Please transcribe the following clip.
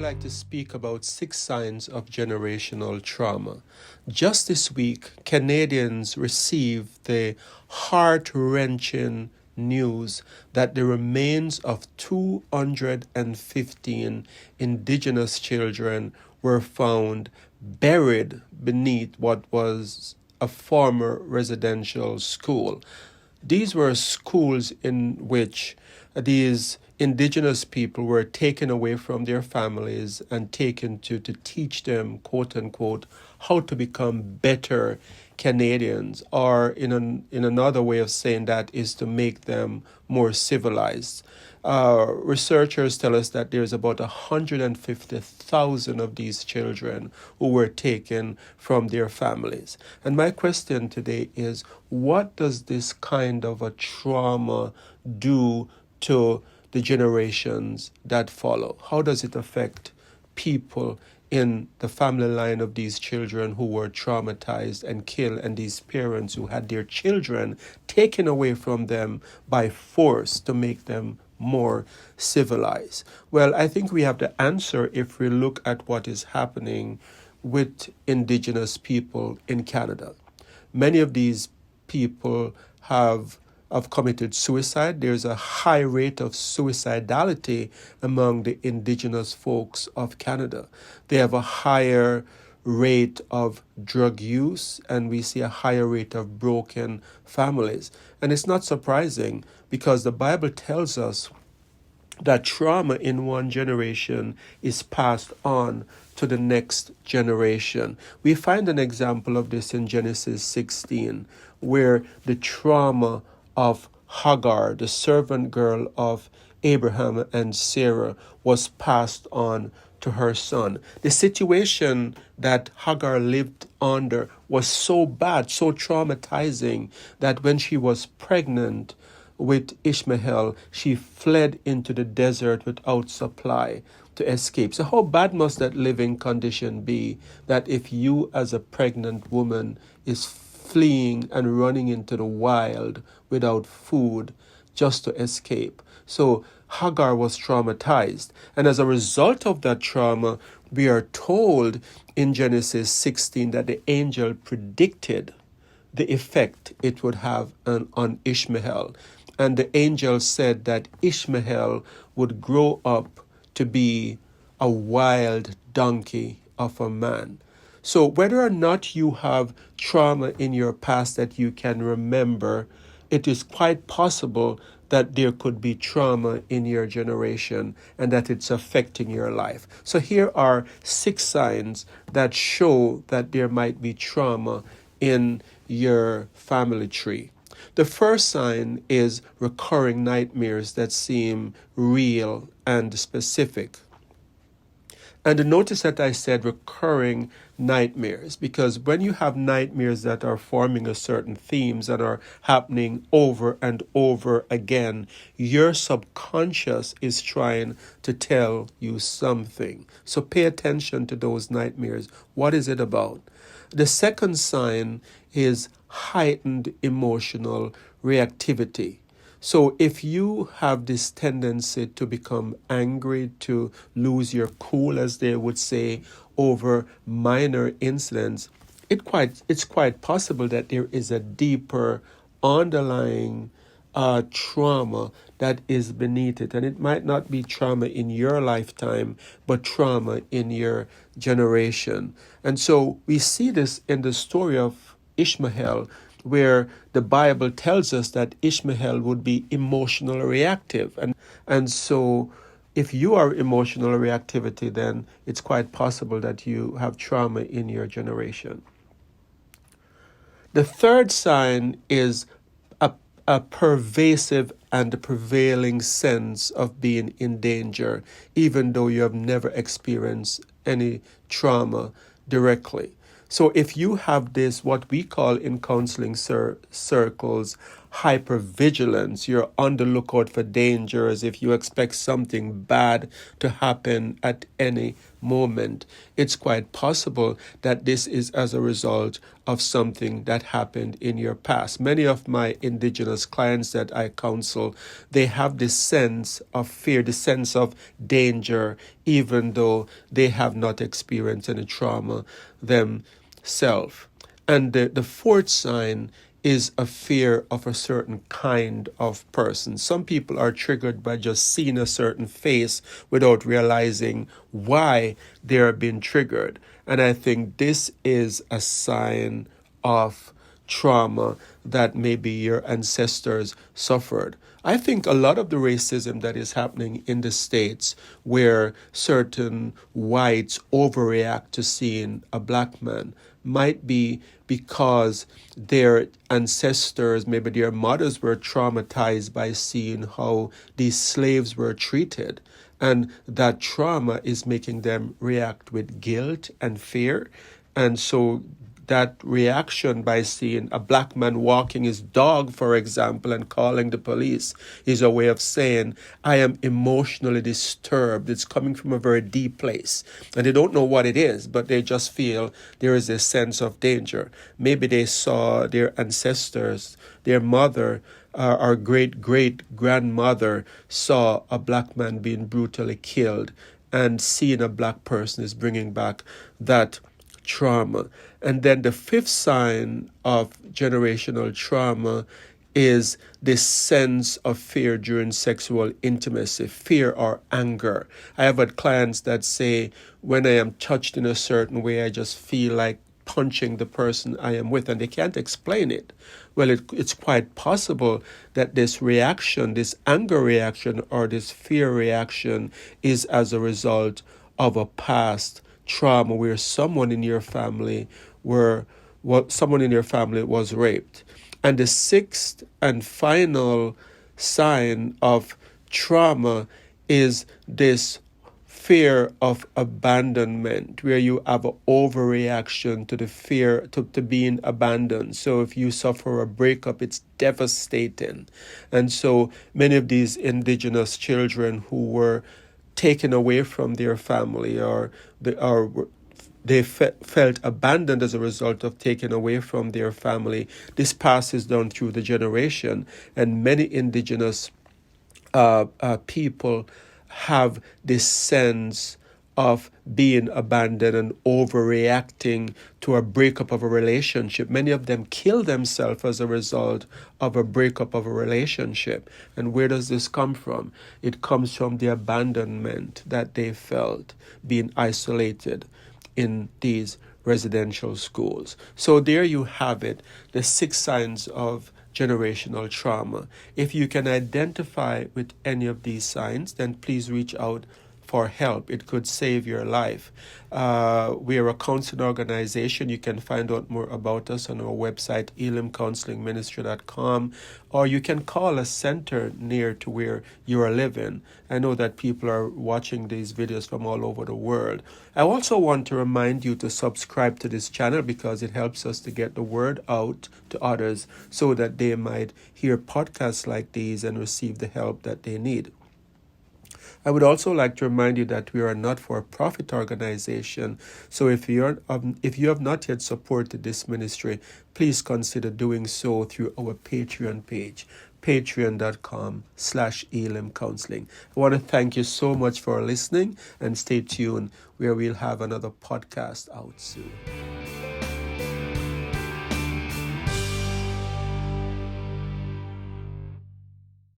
like to speak about 6 signs of generational trauma. Just this week, Canadians received the heart-wrenching news that the remains of 215 indigenous children were found buried beneath what was a former residential school. These were schools in which these indigenous people were taken away from their families and taken to teach them, quote unquote, how to become better Canadians, or in another way of saying that is to make them more civilized. Researchers tell us that there's about 150,000 of these children who were taken from their families. And my question today is, what does this kind of a trauma do to the generations that follow? How does it affect people in the family line of these children who were traumatized and killed, and these parents who had their children taken away from them by force to make them more civilized? Well, I think we have the answer if we look at what is happening with indigenous people in Canada. Many of these people have committed suicide. There's a high rate of suicidality among the indigenous folks of Canada. They have a higher rate of drug use, and we see a higher rate of broken families. And it's not surprising, because the Bible tells us that trauma in one generation is passed on to the next generation. We find an example of this in Genesis 16, where the trauma of Hagar, the servant girl of Abraham and Sarah, was passed on to her son. The situation that Hagar lived under was so bad, so traumatizing, that when she was pregnant with Ishmael, she fled into the desert without supply to escape. So how bad must that living condition be, that if you as a pregnant woman is fleeing and running into the wild without food just to escape? So Hagar was traumatized. And as a result of that trauma, we are told in Genesis 16 that the angel predicted the effect it would have on Ishmael. And the angel said that Ishmael would grow up to be a wild donkey of a man. So whether or not you have trauma in your past that you can remember, it is quite possible that there could be trauma in your generation and that it's affecting your life. So here are 6 signs that show that there might be trauma in your family tree. The first sign is recurring nightmares that seem real and specific. And notice that I said recurring nightmares, because when you have nightmares that are forming a certain themes that are happening over and over again, your subconscious is trying to tell you something. So pay attention to those nightmares. What is it about? The second sign is heightened emotional reactivity. So if you have this tendency to become angry, to lose your cool, as they would say, over minor incidents, it's quite possible that there is a deeper underlying trauma that is beneath it. And it might not be trauma in your lifetime, but trauma in your generation. And so we see this in the story of Ishmael, where the Bible tells us that Ishmael would be emotionally reactive. And so if you are emotional reactivity, then it's quite possible that you have trauma in your generation. The third sign is a pervasive and prevailing sense of being in danger, even though you have never experienced any trauma directly. So if you have this, what we call in counseling circles, hypervigilance. You're on the lookout for dangers. If you expect something bad to happen at any moment, it's quite possible that this is as a result of something that happened in your past. Many of my indigenous clients that I counsel, they have this sense of fear, the sense of danger, even though they have not experienced any trauma themselves. And the fourth sign is a fear of a certain kind of person. Some people are triggered by just seeing a certain face without realizing why they are being triggered. And I think this is a sign of trauma that maybe your ancestors suffered. I think a lot of the racism that is happening in the States, where certain whites overreact to seeing a black man, might be because their ancestors, maybe their mothers, were traumatized by seeing how these slaves were treated. And that trauma is making them react with guilt and fear. And so that reaction by seeing a black man walking his dog, for example, and calling the police is a way of saying, I am emotionally disturbed. It's coming from a very deep place. And they don't know what it is, but they just feel there is a sense of danger. Maybe they saw their ancestors, their mother, our great-great-grandmother saw a black man being brutally killed, and seeing a black person is bringing back that trauma. And then the fifth sign of generational trauma is this sense of fear during sexual intimacy, fear or anger. I have had clients that say, when I am touched in a certain way, I just feel like punching the person I am with, and they can't explain it. Well, it's quite possible that this reaction, this anger reaction or this fear reaction, is as a result of a past trauma where someone in your family was raped. And the sixth and final sign of trauma is this fear of abandonment, where you have an overreaction to the fear to being abandoned. So if you suffer a breakup, it's devastating. And so many of these indigenous children who were taken away from their family, or they felt abandoned as a result of taken away from their family, this passes down through the generation. And many indigenous people have this sense of being abandoned and overreacting to a breakup of a relationship. Many of them kill themselves as a result of a breakup of a relationship. And where does this come from? It comes from the abandonment that they felt, being isolated in these residential schools. So there you have it, the 6 signs of generational trauma. If you can identify with any of these signs, then please reach out for help. It could save your life. We are a counseling organization. You can find out more about us on our website, elimcounselingministry.com, or you can call a center near to where you are living. I know that people are watching these videos from all over the world. I also want to remind you to subscribe to this channel, because it helps us to get the word out to others so that they might hear podcasts like these and receive the help that they need. I would also like to remind you that we are a not-for-profit organization. So if you have not yet supported this ministry, please consider doing so through our Patreon page, patreon.com/elimcounseling. I want to thank you so much for listening, and stay tuned where we'll have another podcast out soon.